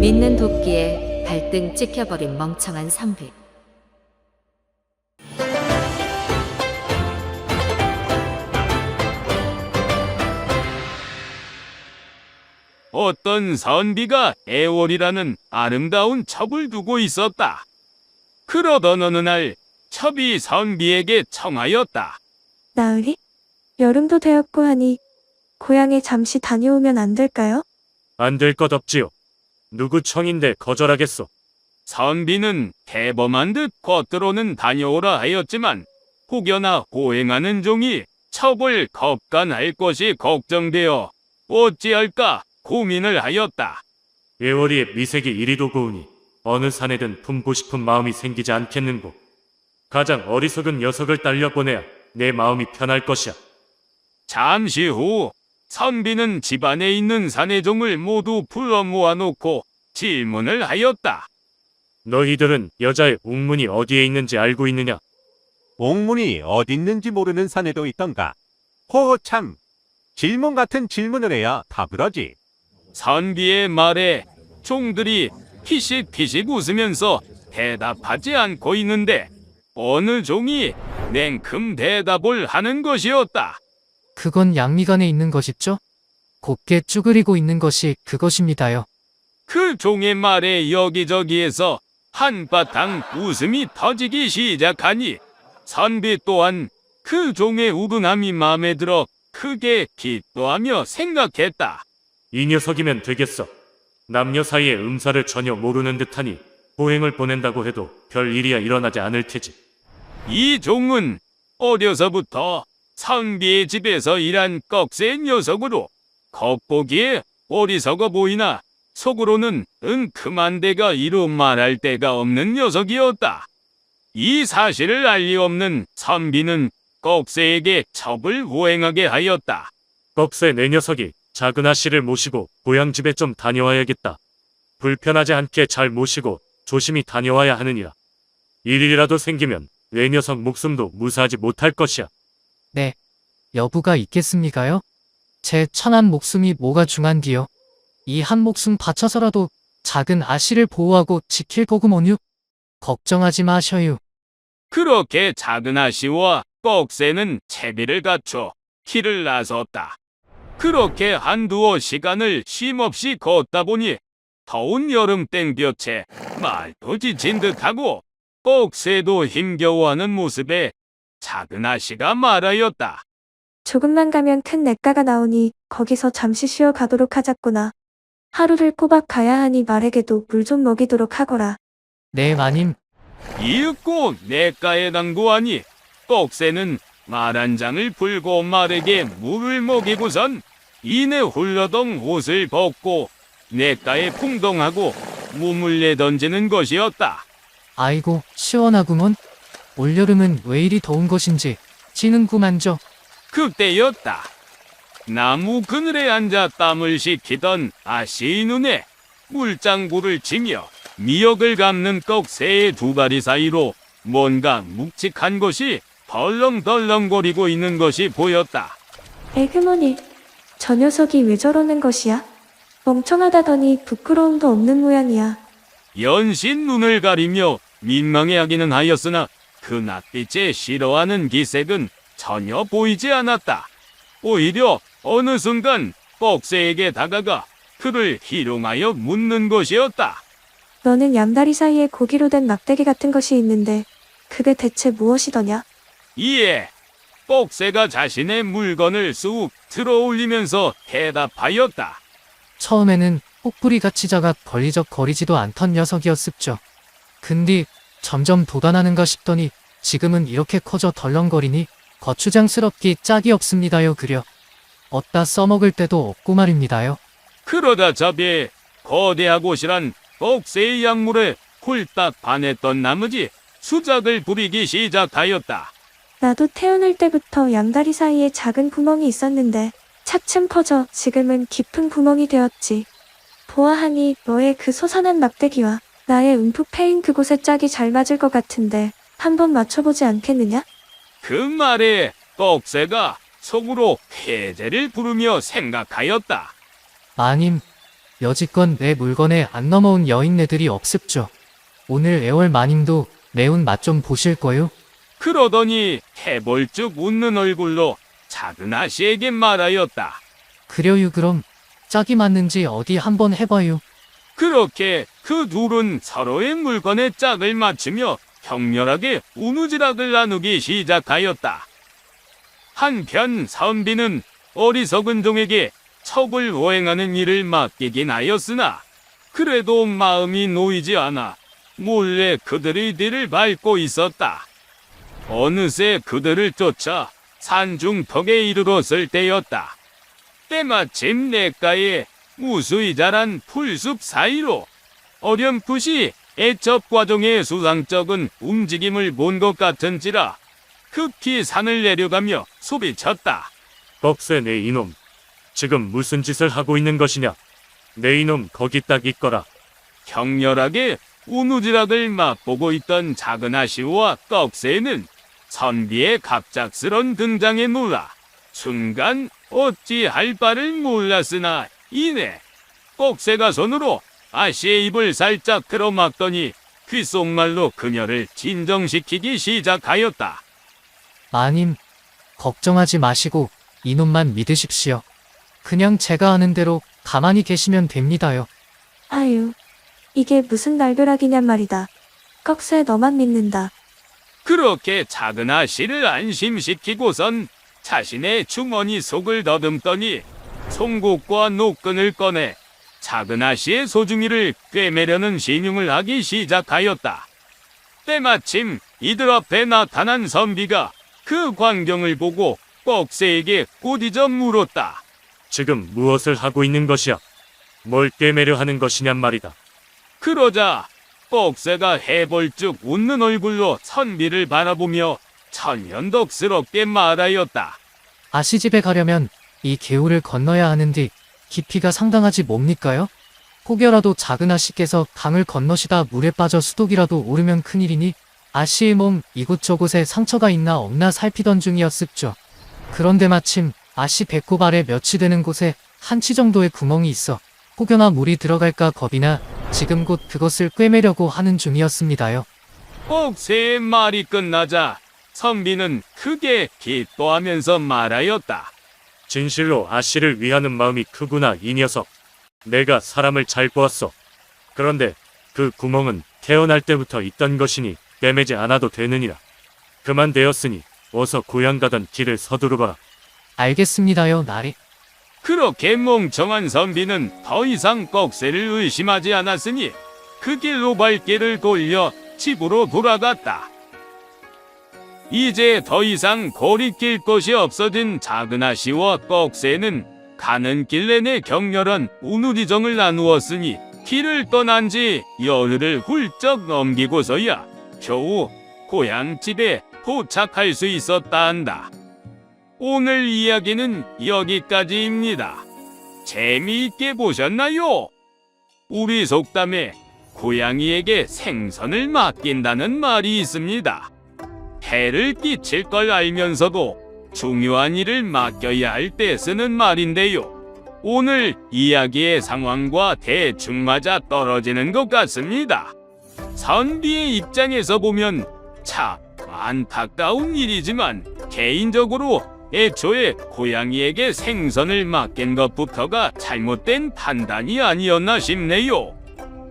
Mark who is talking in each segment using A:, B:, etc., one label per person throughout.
A: 믿는 도끼에 발등 찍혀버린 멍청한 선비.
B: 어떤 선비가 애월이라는 아름다운 첩을 두고 있었다. 그러던 어느 날 첩이 선비에게 청하였다.
C: 나으리? 여름도 되었고 하니 고향에 잠시 다녀오면 안 될까요?
D: 안 될 것 없지요. 누구 청인데 거절하겠소.
B: 선비는 대범한 듯 겉으로는 다녀오라 하였지만 혹여나 호행하는 종이 첩을 겁간할 것이 걱정되어 어찌할까 고민을 하였다.
D: 예월이의 미색이 이리도 고우니 어느 산에든 품고 싶은 마음이 생기지 않겠는고. 가장 어리석은 녀석을 딸려보내야 내 마음이 편할 것이야.
B: 잠시 후 선비는 집안에 있는 사내종을 모두 불러 모아놓고 질문을 하였다.
D: 너희들은 여자의 옥문이 어디에 있는지 알고 있느냐?
E: 옥문이 어디 있는지 모르는 사내도 있던가. 호참, 질문 같은 질문을 해야 답을 하지.
B: 선비의 말에 종들이 피식피식 웃으면서 대답하지 않고 있는데 어느 종이 냉큼 대답을 하는 것이었다.
F: 그건 양미간에 있는 것이죠? 곱게 쭈그리고 있는 것이 그것입니다요.
B: 그 종의 말에 여기저기에서 한바탕 웃음이 터지기 시작하니 선비 또한 그 종의 우둔함이 마음에 들어 크게 기뻐하며 생각했다.
D: 이 녀석이면 되겠어. 남녀 사이의 음사를 전혀 모르는 듯하니 호행을 보낸다고 해도 별 일이야 일어나지 않을 테지.
B: 이 종은 어려서부터 선비의 집에서 일한 꺽쇠 녀석으로 겉보기에 어리석어 보이나 속으로는 은큼한 데가 이루 말할 데가 없는 녀석이었다. 이 사실을 알 리 없는 선비는 꺽쇠에게 첩을 호행하게 하였다.
D: 꺽쇠 내 녀석이 작은 아씨를 모시고 고향집에 좀 다녀와야겠다. 불편하지 않게 잘 모시고 조심히 다녀와야 하느니라. 일이라도 생기면 내 녀석 목숨도 무사하지 못할 것이야.
F: 네. 여부가 있겠습니까요? 제 천한 목숨이 뭐가 중한디요. 이 한 목숨 바쳐서라도 작은 아씨를 보호하고 지킬 거구먼요. 걱정하지 마셔요.
B: 그렇게 작은 아씨와 꺽쇠는 채비를 갖춰 길을 나섰다. 그렇게 한두어 시간을 쉼없이 걷다 보니 더운 여름 땡볕에 말도 지친 듯하고 꺽쇠도 힘겨워하는 모습에 작은 아씨가 말하였다.
C: 조금만 가면 큰 냇가가 나오니 거기서 잠시 쉬어 가도록 하자꾸나. 하루를 꼬박 가야 하니 말에게도 물 좀 먹이도록 하거라.
F: 네, 마님.
B: 이윽고 냇가에 당구하니 꺽쇠는 말 한 장을 풀고 말에게 물을 먹이고선 이내 훌러덩 옷을 벗고 냇가에 풍덩하고 몸을 내던지는 것이었다.
F: 아이고, 시원하구먼. 올여름은 왜 이리 더운 것인지 지는구만저.
B: 그때였다. 나무 그늘에 앉아 땀을 식히던 아씨의 눈에 물장구를 치며 미역을 감는 꺽쇠의 두 다리 사이로 뭔가 묵직한 것이 덜렁덜렁거리고 있는 것이 보였다.
C: 에그머니, 저 녀석이 왜 저러는 것이야? 멍청하다더니 부끄러움도 없는 모양이야.
B: 연신 눈을 가리며 민망해하기는 하였으나 그 낯빛에 싫어하는 기색은 전혀 보이지 않았다. 오히려 어느 순간 꺽쇠에게 다가가 그를 희롱하여 묻는 것이었다.
C: 너는 양다리 사이에 고기로 된 막대기 같은 것이 있는데 그게 대체 무엇이더냐?
B: 이에 꺽쇠가 자신의 물건을 쑥 들어올리면서 대답하였다.
F: 처음에는 혹부리같이 작아 걸리적거리지도 않던 녀석이었습죠. 근데 점점 도단하는가 싶더니 지금은 이렇게 커져 덜렁거리니 거추장스럽기 짝이 없습니다요 그려. 어디다 써먹을 때도 없고 말입니다요.
B: 그러다 저비에 거대하고 실한 꺽쇠의 약물에 홀딱 반했던 나머지 수작을 부리기 시작하였다.
C: 나도 태어날 때부터 양다리 사이에 작은 구멍이 있었는데 차츰 커져 지금은 깊은 구멍이 되었지. 보아하니 너의 그 소산한 막대기와 나의 움푹 패인 그곳에 짝이 잘 맞을 것 같은데 한번 맞춰보지 않겠느냐?
B: 그 말에 꺽쇠가 속으로 해제를 부르며 생각하였다.
F: 마님, 여지껏 내 물건에 안 넘어온 여인네들이 없습죠. 오늘 애월 마님도 매운 맛 좀 보실 거요?
B: 그러더니 해벌쭉 웃는 얼굴로 작은 아씨에게 말하였다.
F: 그려요 그럼 짝이 맞는지 어디 한번 해봐요.
B: 그렇게 그 둘은 서로의 물건에 짝을 맞추며 격렬하게 우누지락을 나누기 시작하였다. 한편 선비는 어리석은 종에게 첩을 호행하는 일을 맡기긴 하였으나 그래도 마음이 놓이지 않아 몰래 그들의 뒤를 밟고 있었다. 어느새 그들을 쫓아 산중턱에 이르렀을 때였다. 때마침 냇가에 무수히 자란 풀숲 사이로 어렴풋이 애첩과종의 수상쩍은 움직임을 본 것 같은지라 급히 산을 내려가며 소리쳤다.
D: 꺽쇠 내 이놈. 지금 무슨 짓을 하고 있는 것이냐? 내 이놈 거기 딱 있거라.
B: 격렬하게 우누지락을 맛보고 있던 작은 아씨와 꺽쇠는 선비의 갑작스런 등장에 놀라 순간 어찌할 바를 몰랐으나 이내 꺽쇠가 손으로 아씨의 입을 살짝 틀어막더니 귓속말로 그녀를 진정시키기 시작하였다.
F: 마님, 걱정하지 마시고 이놈만 믿으십시오. 그냥 제가 하는 대로 가만히 계시면 됩니다요.
C: 아유, 이게 무슨 날벼락이냔 말이다. 꺽쇠 너만 믿는다.
B: 그렇게 작은 아씨를 안심시키고선 자신의 주머니 속을 더듬더니 송곳과 노끈을 꺼내 작은 아씨의 소중이를 꿰매려는 신용을 하기 시작하였다. 때마침 이들 앞에 나타난 선비가 그 광경을 보고 꺽쇠에게 꼬디져 물었다.
D: 지금 무엇을 하고 있는 것이야? 뭘 꿰매려 하는 것이냔 말이다.
B: 그러자 꺽쇠가 해벌쭉 웃는 얼굴로 선비를 바라보며 천연덕스럽게 말하였다.
F: 아씨 집에 가려면 이 개울을 건너야 하는데 깊이가 상당하지 뭡니까요? 혹여라도 작은 아씨께서 강을 건너시다 물에 빠져 수독이라도 오르면 큰일이니 아씨의 몸 이곳저곳에 상처가 있나 없나 살피던 중이었습죠. 그런데 마침 아씨 배꼽 아래 몇이 되는 곳에 한치 정도의 구멍이 있어 혹여나 물이 들어갈까 겁이나 지금 곧 그것을 꿰매려고 하는 중이었습니다요.
B: 꺽쇠의 말이 끝나자 선비는 크게 기뻐하면서 말하였다.
D: 진실로 아씨를 위하는 마음이 크구나 이 녀석. 내가 사람을 잘 보았어. 그런데 그 구멍은 태어날 때부터 있던 것이니 꿰매지 않아도 되느니라. 그만 되었으니 어서 고향 가던 길을 서두르거라.
F: 알겠습니다요, 나리.
B: 그렇게 멍청한 선비는 더 이상 꺽쇠를 의심하지 않았으니 그 길로 발길을 돌려 집으로 돌아갔다. 이제 더 이상 거리낄 것이 없어진 작은 아씨와 꺽쇠는 가는 길 내내 격렬한 우누리정을 나누었으니 길을 떠난 지 열흘을 훌쩍 넘기고서야 겨우 고향집에 도착할 수 있었다 한다. 오늘 이야기는 여기까지입니다. 재미있게 보셨나요? 우리 속담에 고양이에게 생선을 맡긴다는 말이 있습니다. 해를 끼칠 걸 알면서도 중요한 일을 맡겨야 할 때 쓰는 말인데요. 오늘 이야기의 상황과 대충 맞아 떨어지는 것 같습니다. 선비의 입장에서 보면 참 안타까운 일이지만 개인적으로 애초에 고양이에게 생선을 맡긴 것부터가 잘못된 판단이 아니었나 싶네요.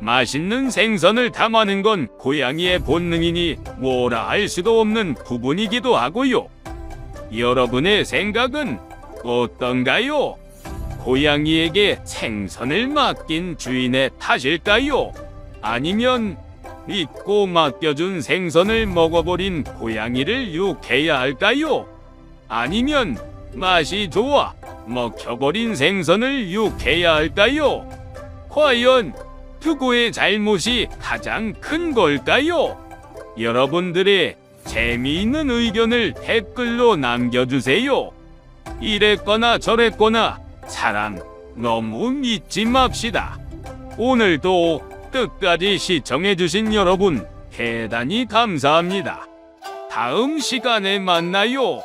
B: 맛있는 생선을 탐하는 건 고양이의 본능이니 뭐라 할 수도 없는 부분이기도 하고요. 여러분의 생각은 어떤가요? 고양이에게 생선을 맡긴 주인의 탓일까요? 아니면 믿고 맡겨준 생선을 먹어버린 고양이를 욕해야 할까요? 아니면 맛이 좋아 먹혀버린 생선을 욕해야 할까요? 과연 누구의 잘못이 가장 큰 걸까요? 여러분들의 재미있는 의견을 댓글로 남겨주세요. 이랬거나 저랬거나 사람 너무 믿지 맙시다. 오늘도 끝까지 시청해주신 여러분 대단히 감사합니다. 다음 시간에 만나요.